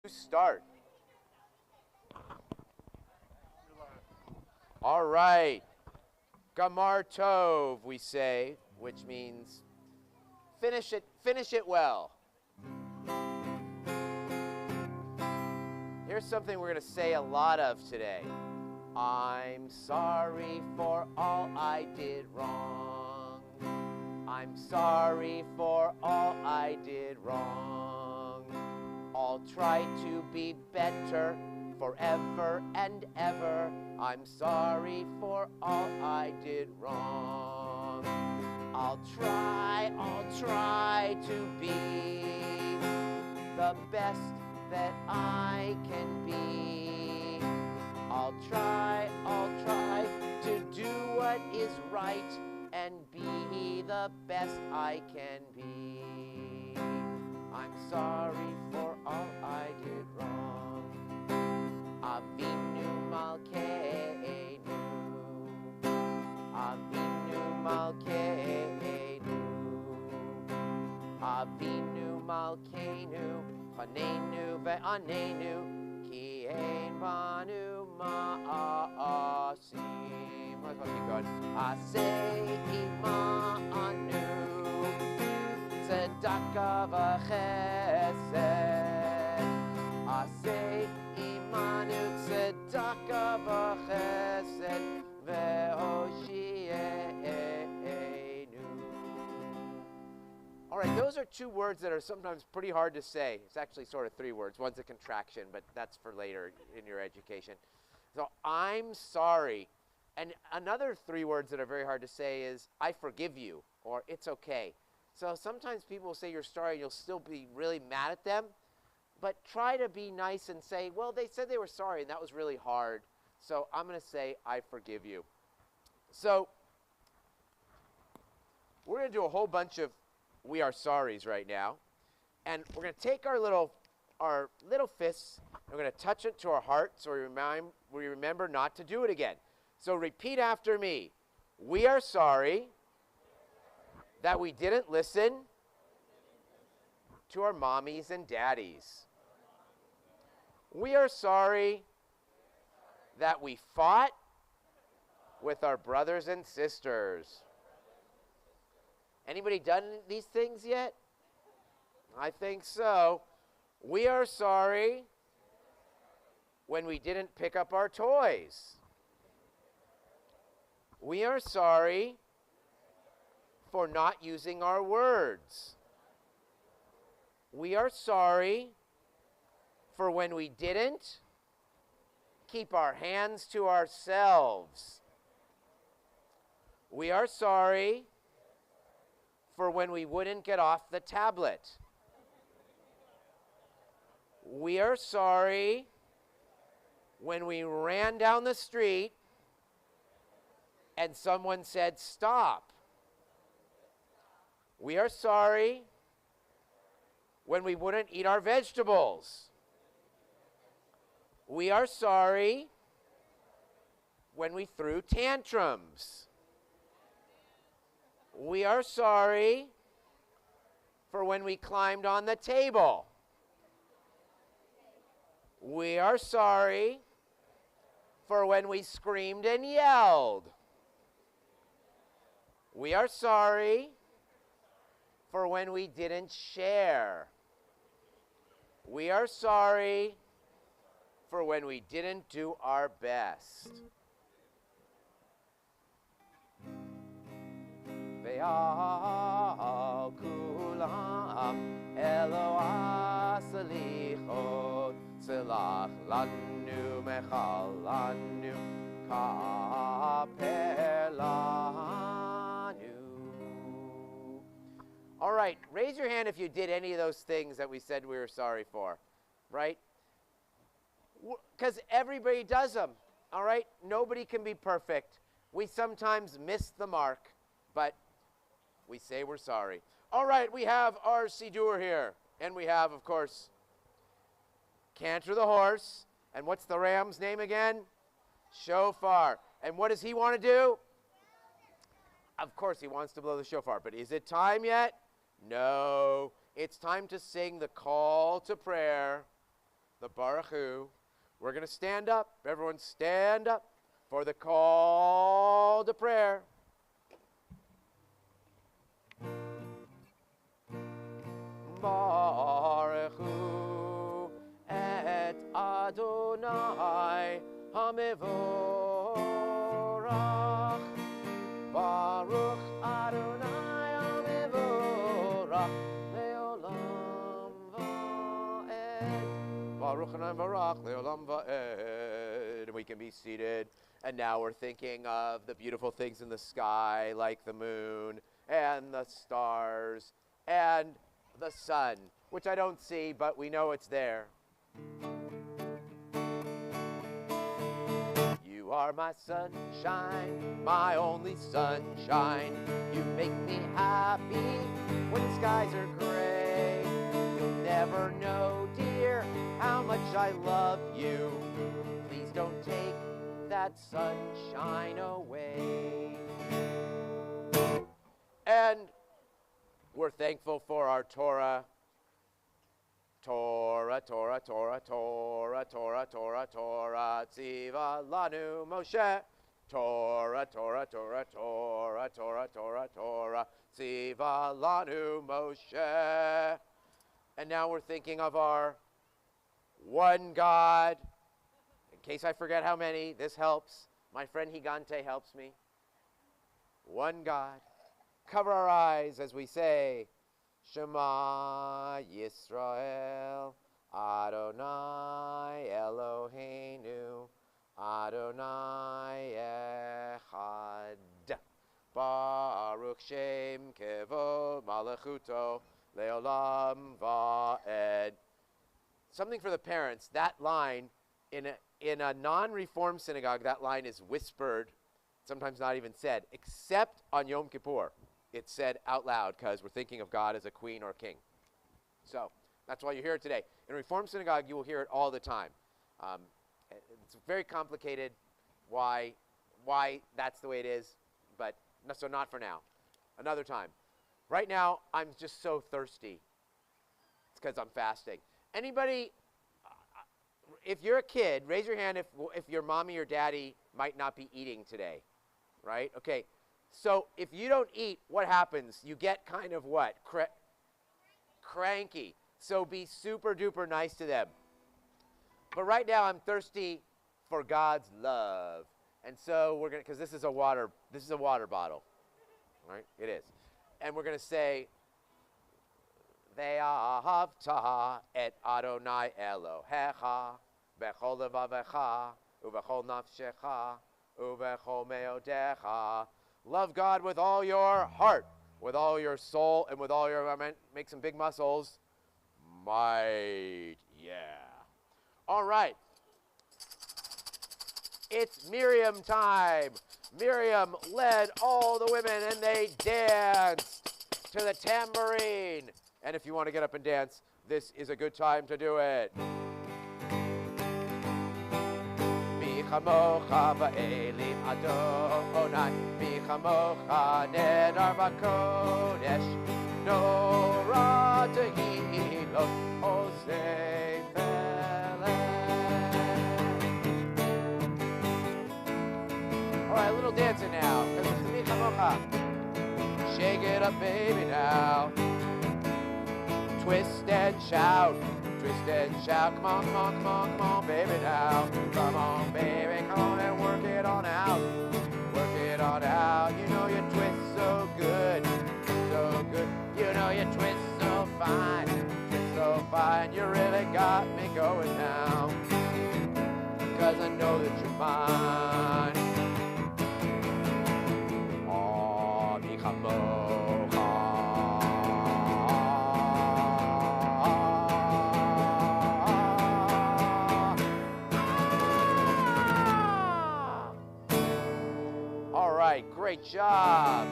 Start. All right. Gamar Tov, we say, which means finish it well. Here's something we're going to say a lot of today. I'm sorry for all I did wrong. I'm sorry for all I did wrong. I'll try to be better forever and ever. I'm sorry for all I did wrong. I'll try to be the best that I can be. I'll try to do what is right and be the best I can be. I'm sorry for all I did wrong. Avinu Malkeinu, Avinu Malkeinu, Avinu Malkeinu, Panenu ve'anenu, ki ein banu ma'asim. Let's keep going. Asei imanu. Tzedaka v'chesed, asay imanu tzedaka v'chesed ve'hoshienu. All right, those are two words that are sometimes pretty hard to say. It's actually sort of three words. One's a contraction, but that's for later in your education. So I'm sorry. And another three words that are very hard to say is I forgive you, or it's okay. So sometimes people will say you're sorry and you'll still be really mad at them. But try to be nice and say, well, they said they were sorry and that was really hard. So I'm going to say, I forgive you. So we're going to do a whole bunch of we are sorries right now. And we're going to take our little fists and we're going to touch it to our heart so we remember not to do it again. So repeat after me. We are sorry that we didn't listen to our mommies and daddies. We are sorry that we fought with our brothers and sisters. Anybody done these things yet? I think so. We are sorry when we didn't pick up our toys. We are sorry for not using our words. We are sorry for when we didn't keep our hands to ourselves. We are sorry for when we wouldn't get off the tablet. We are sorry when we ran down the street and someone said, stop. We are sorry when we wouldn't eat our vegetables. We are sorry when we threw tantrums. We are sorry for when we climbed on the table. We are sorry for when we screamed and yelled. We are sorry for when we didn't share. We are sorry for when we didn't do our best. Ve'al kulam elo asalichot tzilach lanu mechal lanu kaper lanu. All right, raise your hand if you did any of those things that we said we were sorry for, right? Because everybody does them, all right? Nobody can be perfect. We sometimes miss the mark, but we say we're sorry. All right, we have our Siddur here. And we have, of course, Cantor the horse. And what's the ram's name again? Shofar. And what does he want to do? Of course, he wants to blow the shofar. But is it time yet? No. It's time to sing the call to prayer, the Baruch Hu. We're going to stand up. Everyone stand up for the call to prayer. Baruch Hu et Adonai HaMevorach. Baruch Adonai HaMevorach Leolam Va'ed. Baruch Adonai Barach Leolam Va'ed. We can be seated. And now we're thinking of the beautiful things in the sky, like the moon and the stars and the sun, which I don't see, but we know it's there. You are my sunshine, my only sunshine. You make me happy when the skies are gray. You'll never know, dear, how much I love you. Please don't take that sunshine away. And we're thankful for our Torah. Torah, Torah, Torah, Torah, Torah, Torah, Torah, Tziva Lanu Moshe. Torah, Torah, Torah, Torah, Torah, Torah, Torah, Tziva Lanu Moshe. And now we're thinking of our one God. In case I forget how many, this helps. My friend Higante helps me. One God. Cover our eyes as we say, Shema Yisrael, Adonai Eloheinu, Adonai Echad. Baruch Shem Kevod Malachuto Leolam Va'ed. Something for the parents. That line, in a non-Reform synagogue, that line is whispered, sometimes not even said, except on Yom Kippur. It's said out loud because we're thinking of God as a queen or a king. So that's why you hear it today. In a Reform synagogue, you will hear it all the time. It's very complicated why that's the way it is, but so not for now. Another time. Right now, I'm just so thirsty. It's because I'm fasting. Anybody, if you're a kid, raise your hand if your mommy or daddy might not be eating today, right? Okay. So if you don't eat, what happens? You get kind of what? Cranky. So be super duper nice to them. But right now I'm thirsty for God's love. And so we're going to, because this is a water bottle. Right? It is. And we're going to say, Ve'ahavta et Adonai Elohecha bechol levavecha ubechol nafshecha ubechol meodecha. Love God with all your heart, with all your soul, and with all your, make some big muscles. Might, yeah. All right. It's Miriam time. Miriam led all the women, and they danced to the tambourine. And if you want to get up and dance, this is a good time to do it. Chamocha va'elim Adonai, mi chamocha nedar v'kodesh, nora tehilot osei felech. All right, a little dancing now, because it's the mi chamocha. Shake it up, baby, now. Twist and shout. Twist and shout, come on, come on, come on, come on, baby now. Come on, baby, come on and work it on out. Work it on out. You know you twist so good, so good. You know you twist so fine, you really got me going now. 'Cause I know that you're mine. Oh, mi chamocha. Great job.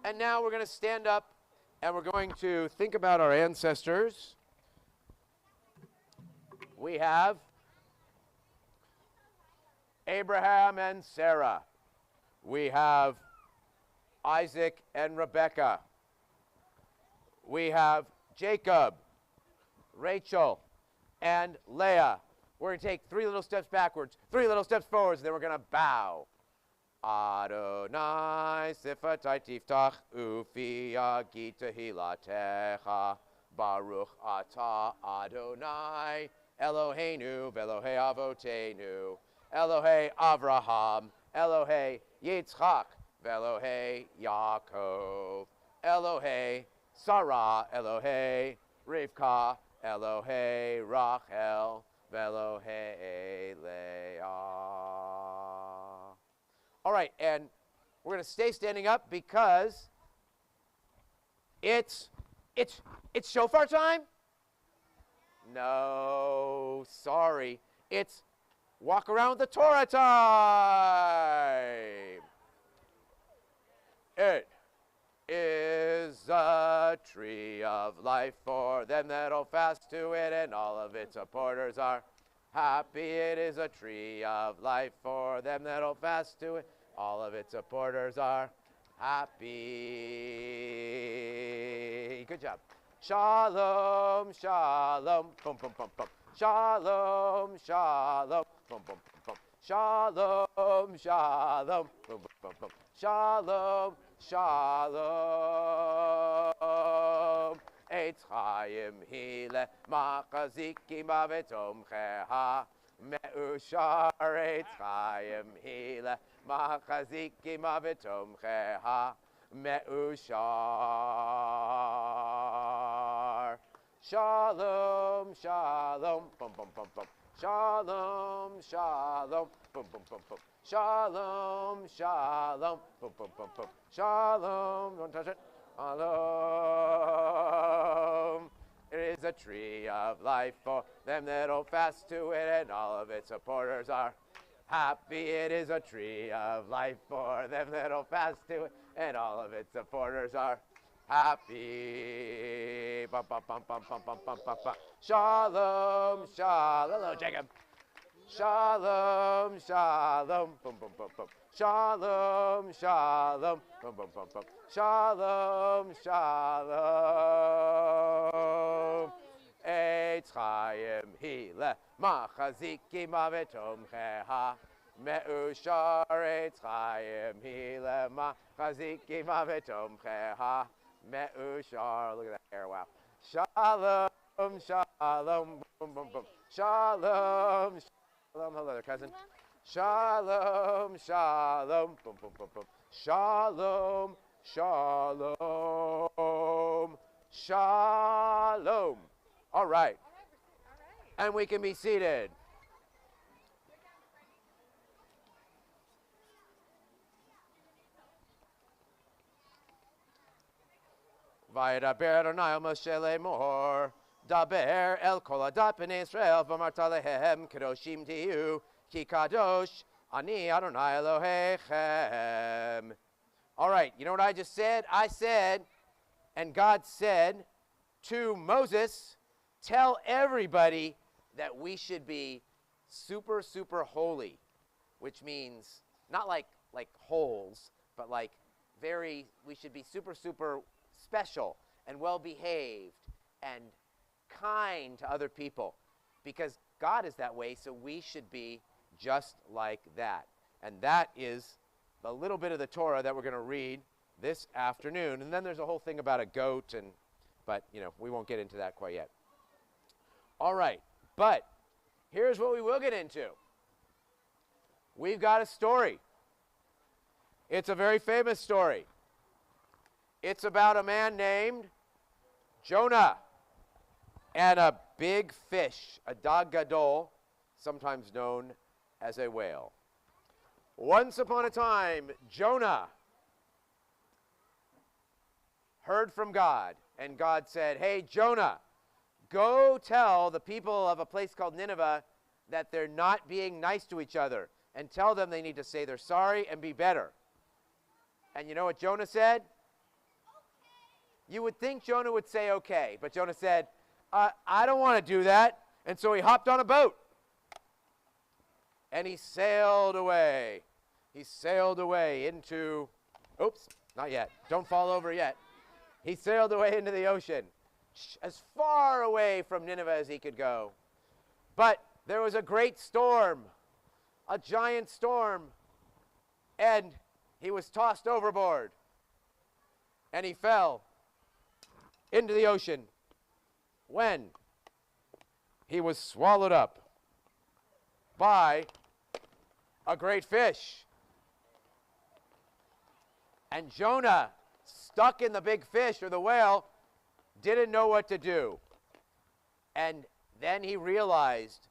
And now we're going to stand up and we're going to think about our ancestors. We have Abraham and Sarah. We have Isaac and Rebekah. We have Jacob, Rachel, and Leah. We're going to take 3 little steps backwards, 3 little steps forwards, and then we're going to bow. Adonai sifatai tiftach ufi agita hilatecha baruch atah Adonai Eloheinu ve'Elohei avotenu Elohei Avraham Elohei Yitzchak ve'Elohei Yaakov Elohei Sarah Elohei Rivka Elohei Rachel ve'Elohei Leah. All right, and we're going to stay standing up because it's shofar time? No, sorry. It's walk around with the Torah time. It is a tree of life for them that'll fast to it, and all of its supporters are happy. It is a tree of life for them that'll fast to it. All of its supporters are happy. Good job. Shalom, shalom, boom, boom, boom, boom. Shalom, shalom, boom, boom, boom, boom. Shalom, shalom, boom, boom, boom, boom. Shalom, shalom. Eitz Chaim hile machazikim avetomcheha me'ushar Eitz Chaim hile machazikim avetomcheha me'ushar. Shalom, shalom, bum, bum, bum, bum. Shalom, shalom, bum, bum, bum, bum. Shalom, shalom, bum, bum, bum, bum. Shalom, don't touch it. Shalom. It is a tree of life for them that'll fast to it, and all of its supporters are happy. It is a tree of life for them that'll fast to it, and all of its supporters are happy. Bum, bum, bum, bum, bum, bum, bum, bum, bum. Shalom, shalom. Hello, Jacob. Shalom, shalom. Boom, boom, boom, boom. Shalom, shalom. Boom, boom, boom, boom. Shalom, shalom. Eitz Chaim hile machazikim avetomcheha me'ushar. Eitz Chaim hile machazikim avetomcheha me'ushar. Look at that hair, wow. Shalom, shalom, boom, boom, boom. Shalom, shalom. Hello there, cousin. Shalom, shalom, boom, boom, boom, boom. Shalom, shalom, shalom. All right. And we can be seated. Vayidaber Adonai el Moshe lemor, daber el kol adat b'nei Israel v'amarta lehem kadoshim tiyu ki kadosh ani Adonai Elohechem. All right, you know what I just said? I said, and God said to Moses, tell everybody that we should be super, super holy, which means not like holes, but like we should be super, super special and well-behaved and kind to other people, because God is that way, so we should be just like that. And that is a little bit of the Torah that we're going to read this afternoon. And then there's a whole thing about a goat, but we won't get into that quite yet. All right, but here's what we will get into. We've got a story. It's a very famous story. It's about a man named Jonah and a big fish, a dag gadol, sometimes known as a whale. Once upon a time, Jonah heard from God, and God said, hey, Jonah, go tell the people of a place called Nineveh that they're not being nice to each other, and tell them they need to say they're sorry and be better. And you know what Jonah said? You would think Jonah would say okay, but Jonah said, I don't want to do that. And so he hopped on a boat. And he sailed away. He sailed away into, oops, not yet. Don't fall over yet. He sailed away into the ocean, as far away from Nineveh as he could go. But there was a great storm, a giant storm, and he was tossed overboard, and he fell into the ocean when he was swallowed up by a great fish. And Jonah, stuck in the big fish or the whale, didn't know what to do. And then he realized,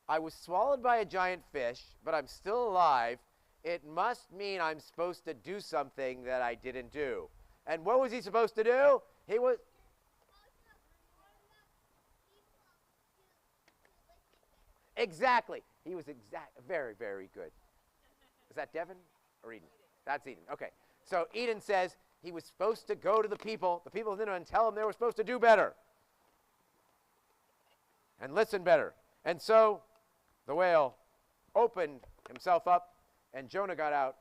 I was swallowed by a giant fish, but I'm still alive. It must mean I'm supposed to do something that I didn't do. And what was he supposed to do? He was... Exactly. He was very, very good. Is that Devin or Eden? That's Eden. Okay. So Eden says he was supposed to go to the people of Nineveh, and tell them they were supposed to do better and listen better. And so the whale opened himself up, and Jonah got out,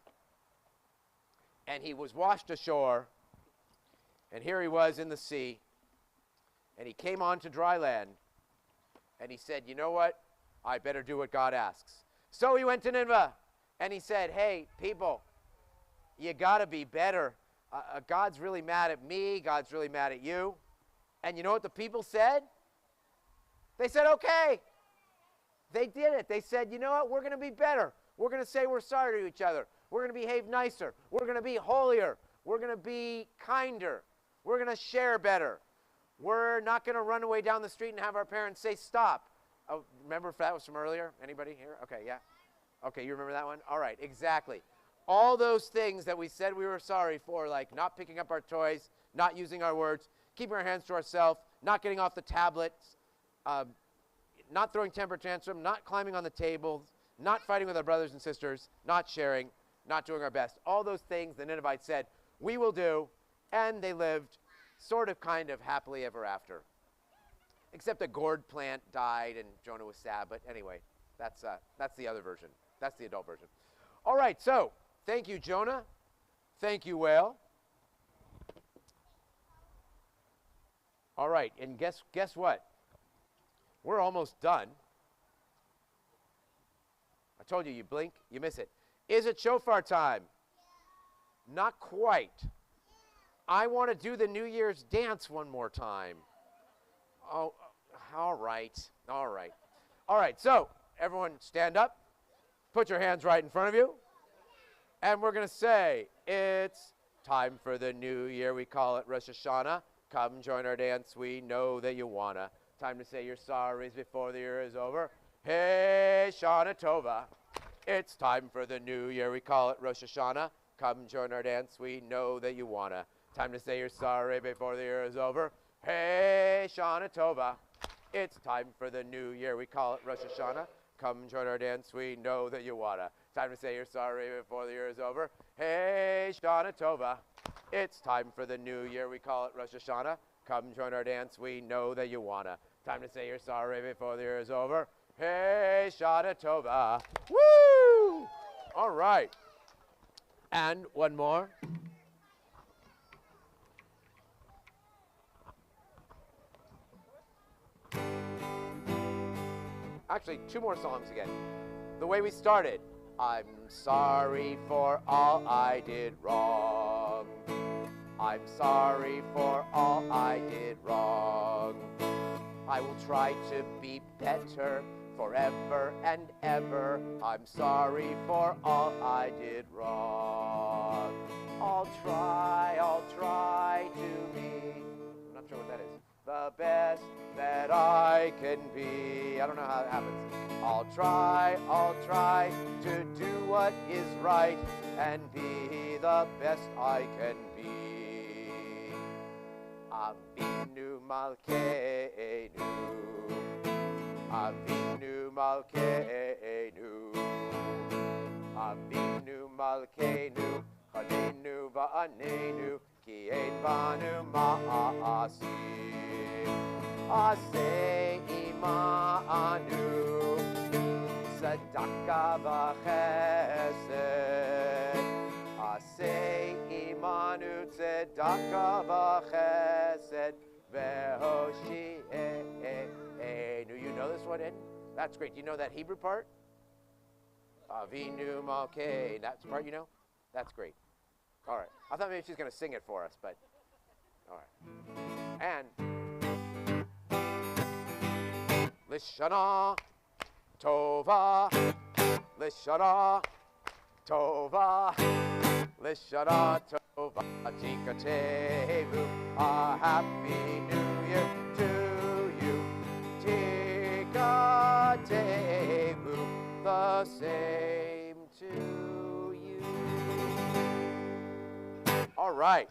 and he was washed ashore, and here he was in the sea, and he came onto dry land, and he said, you know what? I better do what God asks. So he went to Nineveh, and he said, hey, people, you got to be better. God's really mad at me. God's really mad at you. And you know what the people said? They said, okay. They did it. They said, you know what? We're going to be better. We're going to say we're sorry to each other. We're going to behave nicer. We're going to be holier. We're going to be kinder. We're going to share better. We're not going to run away down the street and have our parents say stop. Oh, remember if that was from earlier? Anybody here? Okay, yeah. Okay, you remember that one? All right, exactly. All those things that we said we were sorry for, like not picking up our toys, not using our words, keeping our hands to ourselves, not getting off the tablets, not throwing temper tantrum, not climbing on the tables, not fighting with our brothers and sisters, not sharing, not doing our best. All those things the Ninevites said, we will do, and they lived sort of kind of happily ever after. Except a gourd plant died and Jonah was sad, but anyway, that's the other version. That's the adult version. All right, so thank you, Jonah. Thank you, whale. All right, and guess what? We're almost done. I told you, you blink, you miss it. Is it shofar time? Yeah. Not quite. Yeah. I want to do the New Year's dance one more time. Oh, all right. All right. All right, so everyone stand up. Put your hands right in front of you. And we're going to say, it's time for the new year. We call it Rosh Hashanah. Come join our dance. We know that you wanna. Time to say your sorries before the year is over. Hey, Shana Tova. It's time for the new year. We call it Rosh Hashanah. Come join our dance. We know that you wanna. Time to say you're sorry before the year is over. Hey, Shana Tova. It's time for the new year. We call it Rosh Hashanah. Come join our dance. We know that you wanna. Time to say you're sorry before the year is over. Hey, Shana Tova. It's time for the new year. We call it Rosh Hashanah. Come join our dance. We know that you wanna. Time to say you're sorry before the year is over. Hey, Shana Tova. Woo! All right. And one more. Actually, two more songs again. The way we started. I'm sorry for all I did wrong. I'm sorry for all I did wrong. I will try to be better forever and ever. I'm sorry for all I did wrong. I'll try to be, I'm not sure what that is, the best that I can be. I don't know how it happens. I'll try to do what is right and be the best I can be. Avinu Malkeinu, Avinu Malkeinu, Avinu Malkeinu, Chalenu va'anenu, ki ein banu ma'asim. Aseh imanu, tzedakah v'chesed. Aseh imanu, tzedakah v'chesed, ve'hoshi'enu. You know this one in? That's great. Do you know that Hebrew part? Avinu Malkei. That's the part you know? That's great. All right. I thought maybe she's going to sing it for us, but all right. And Lishana Tova, Lishana Tova, Lishana Tova, Tikatevu, a happy new year to you. Tikatevu, the same to you. All right.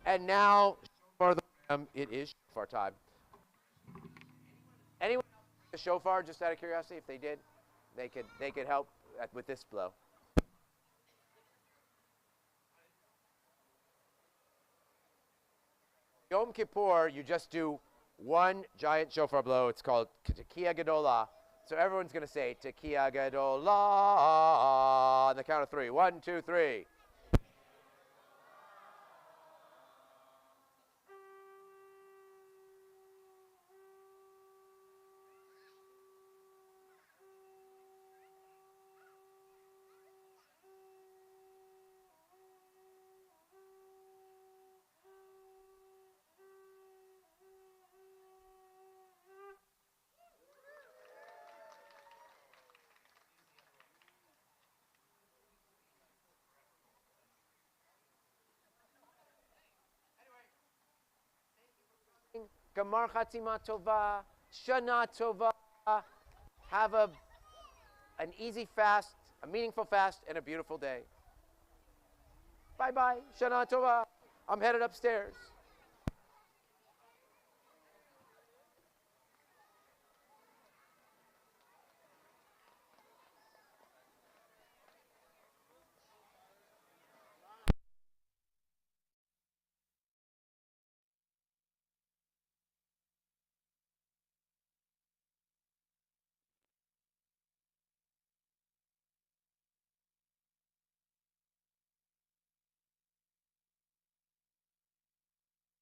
And now, for the it is shofar time. Anyone else the shofar, just out of curiosity, if they did, they could help with this blow. Yom Kippur, you just do one giant shofar blow. It's called Tekiah Gedolah. So everyone's going to say Tekiah Gedolah on the count of three. 1, 2, 3. Gamar Chatzima Tova, Shana Tova. Have an easy fast, a meaningful fast, and a beautiful day. Bye-bye. Shana Tova. I'm headed upstairs.